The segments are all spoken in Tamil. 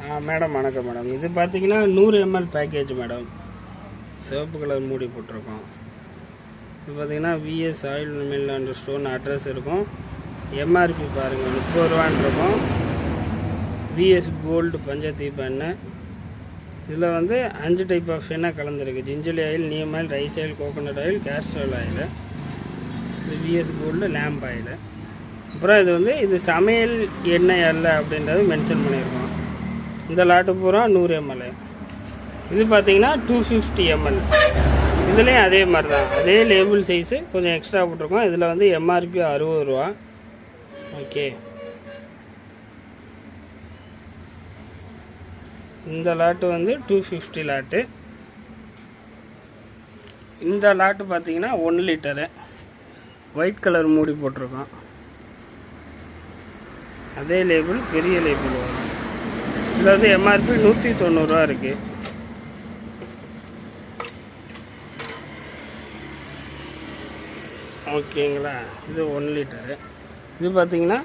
மேடம் வணக்கம் மேடம். இது பார்த்தீங்கன்னா 100 ml பேக்கேஜ் மேடம். சிவப்பு கலர் மூடி போட்டிருக்கோம். இது பார்த்தீங்கன்னா VS oil mill and stone address இருக்கும். எம்ஆர்பி பாருங்கள் 30 ரூபான்னு இருக்கும். விஎஸ் கோல்டு பஞ்சதீப் எண்ணெய். இதில் வந்து 5 டைப் ஆஃப் எண்ணெய் கலந்துருக்கு. Gingelly oil, neem oil, rice oil, coconut oil, castor oil. இது விஎஸ் கோல்டு லேம்ப் ஆயில். அப்புறம் இது வந்து இது சமையல் எண்ணெய் அல்ல அப்படின்றது மென்ஷன் பண்ணியிருக்கோம். இந்த லாட்டு பூரா 100 ml. இது பார்த்தீங்கன்னா 250 ml. இதுலேயும் அதே மாதிரி தான், அதே லேபிள் சைஸு கொஞ்சம் எக்ஸ்ட்ரா போட்டிருக்கோம். இதில் வந்து எம்ஆர்பி 60 ரூபா. ஓகே, இந்த லாட்டு வந்து 250 லாட்டு. இந்த லாட்டு பார்த்தீங்கன்னா 1 லிட்டரு ஒயிட் கலர் மூடி போட்டிருக்கோம். அதே லேபிள், பெரிய லேபிள் வரும். இதில் வந்து எம்ஆர்பி 190 ரூபா இருக்குது. ஓகேங்களா. இது 1 லிட்டரு. இது பார்த்தீங்கன்னா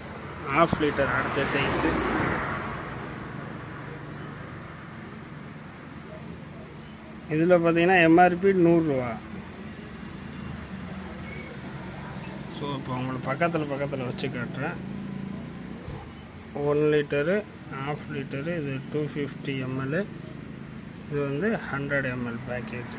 1/2 லிட்டர் அடுத்த சைஸு. இதில் பார்த்தீங்கன்னா எம்ஆர்பி 100 ரூபா. ஸோ இப்போ உங்களுக்கு பக்கத்தில் வச்சு காட்டுறேன். 1 லிட்டரு, 1/2 லிட்டரு, இது 250 ml, இது வந்து 100 ml பேக்கேஜ்.